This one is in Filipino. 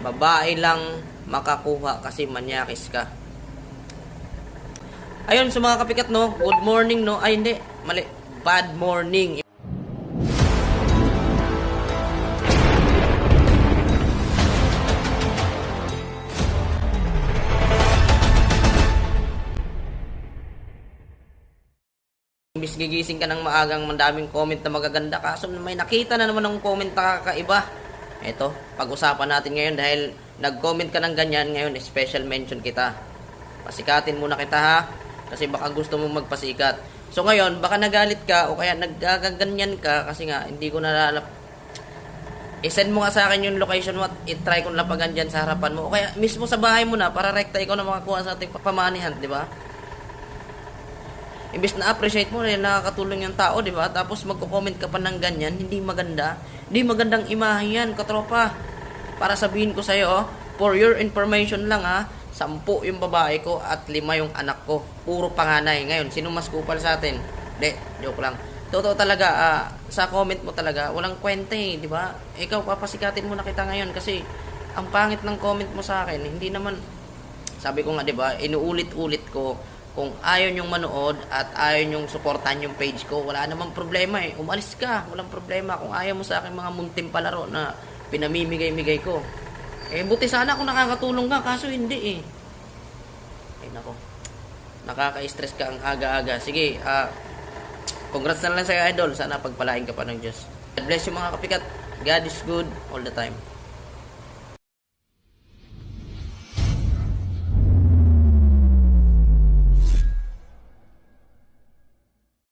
Babae lang makakuha kasi manyakis ka. Ayun, sa mga kapikat, no? Good morning, no? Ay, hindi. Mali. Bad morning. Imbis gigising ka ng maagang mandaming comment na magaganda, kaso may nakita na naman ng comment na kakaiba. Eto, pag-usapan natin ngayon dahil nag-comment ka ng ganyan, ngayon special mention kita. Pasikatin muna kita ha, kasi baka gusto mong magpasikat. So ngayon, baka nagalit ka o kaya naggaganyan ka kasi nga hindi ko nalalap. I-send mo nga sa akin yung location mo at i-try kong lapagan dyan sa harapan mo. O kaya mismo sa bahay mo na para rekta ikaw na makakuha sa ating pamanihan, di ba? Imbes na appreciate mo na nakakatulong yung tao, di ba? Tapos magko-comment ka pa ng ganyan, hindi maganda. Hindi magandang imahe yan, katropa. Para sabihin ko sa'yo, oh, for your information lang ha, 10 yung babae ko at 5 yung anak ko. Puro panganay. Ngayon, sino mas kupal sa atin? Hindi, joke lang. Totoo talaga, sa comment mo talaga, walang kwenta eh, di ba? Ikaw, papasikatin mo na kita ngayon kasi ang pangit ng comment mo sa akin, hindi naman, sabi ko nga, di ba, inuulit-ulit ko, kung ayaw nyong manood at ayaw nyong suportahan yung page ko, wala namang problema eh. Umalis ka, walang problema. Kung ayaw mo sa akin mga munting palaro na pinamimigay-migay ko. Eh, buti sana kung nakakatulong ka, kaso hindi eh. Ay nako, nakaka-stress ka ang aga-aga. Sige, congrats na lang sa'yo idol. Sana pagpalain ka pa ng Diyos. God bless you mga kapikat. God is good all the time.